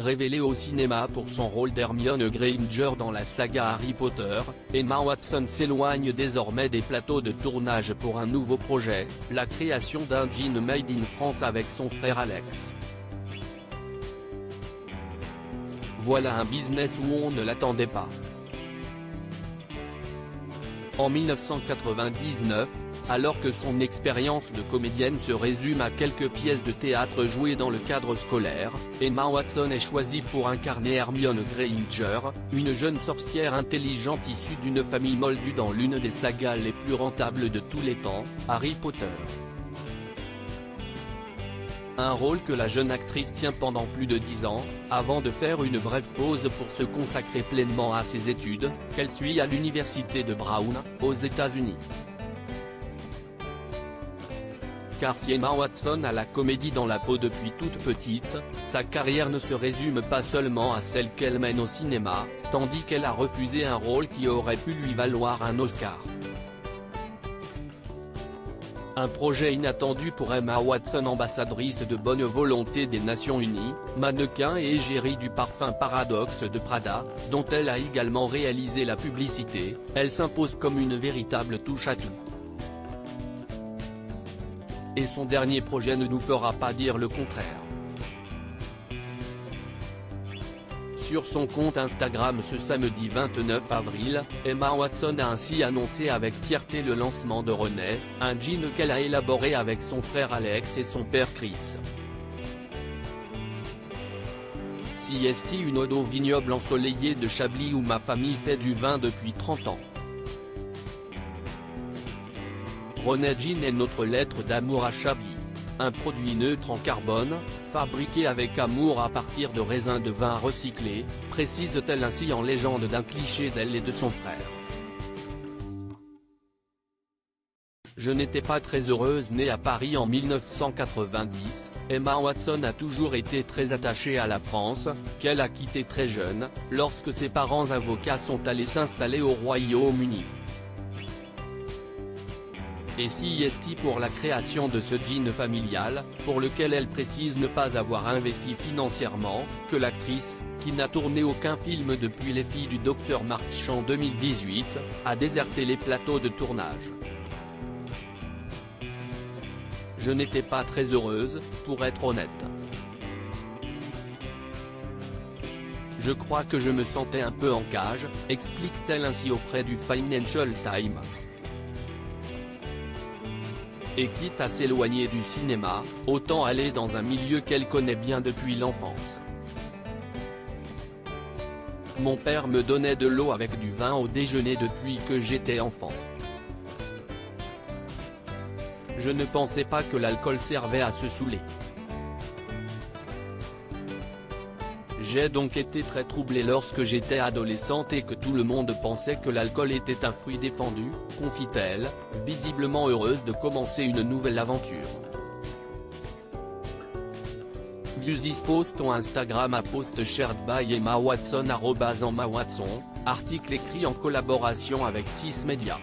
révélée au cinéma pour son rôle d'Hermione Granger dans la saga Harry Potter, Emma Watson s'éloigne désormais des plateaux de tournage pour un nouveau projet, la création d'un jean made in France avec son frère Alex. Voilà un business où on ne l'attendait pas. En 1999, alors que son expérience de comédienne se résume à quelques pièces de théâtre jouées dans le cadre scolaire, Emma Watson est choisie pour incarner Hermione Granger, une jeune sorcière intelligente issue d'une famille moldue dans l'une des sagas les plus rentables de tous les temps, Harry Potter. Un rôle que la jeune actrice tient pendant plus de 10 ans, avant de faire une brève pause pour se consacrer pleinement à ses études, qu'elle suit à l'université de Brown, aux États-Unis. Car si Emma Watson a la comédie dans la peau depuis toute petite, sa carrière ne se résume pas seulement à celle qu'elle mène au cinéma, tandis qu'elle a refusé un rôle qui aurait pu lui valoir un Oscar. Un projet inattendu pour Emma Watson, ambassadrice de bonne volonté des Nations Unies, mannequin et égérie du parfum Paradoxe de Prada, dont elle a également réalisé la publicité, elle s'impose comme une véritable touche-à-tout. Et son dernier projet ne nous fera pas dire le contraire. Sur son compte Instagram ce samedi 29 avril, Emma Watson a ainsi annoncé avec fierté le lancement de René, un jean qu'elle a élaboré avec son frère Alex et son père Chris. Siesti, une ode au vignoble ensoleillé de Chablis où ma famille fait du vin depuis 30 ans. René Jean est notre lettre d'amour à Chablis. Un produit neutre en carbone, fabriqué avec amour à partir de raisins de vin recyclés, précise-t-elle ainsi en légende d'un cliché d'elle et de son frère. Je n'étais pas très heureuse. Née à Paris en 1990, Emma Watson a toujours été très attachée à la France, qu'elle a quittée très jeune, lorsque ses parents avocats sont allés s'installer au Royaume-Uni. Et siesti pour la création de ce jean familial, pour lequel elle précise ne pas avoir investi financièrement, que l'actrice, qui n'a tourné aucun film depuis Les Filles du Docteur March en 2018, a déserté les plateaux de tournage. Je n'étais pas très heureuse, pour être honnête. Je crois que je me sentais un peu en cage, explique-t-elle ainsi auprès du Financial Times. Et quitte à s'éloigner du cinéma, autant aller dans un milieu qu'elle connaît bien depuis l'enfance. Mon père me donnait de l'eau avec du vin au déjeuner depuis que j'étais enfant. Je ne pensais pas que l'alcool servait à se saouler. J'ai donc été très troublée lorsque j'étais adolescente et que tout le monde pensait que l'alcool était un fruit défendu, confie-t-elle, visiblement heureuse de commencer une nouvelle aventure. Views is post on Instagram à post shared by Emma Watson @EmmaWatson, article écrit en collaboration avec 6 Médias.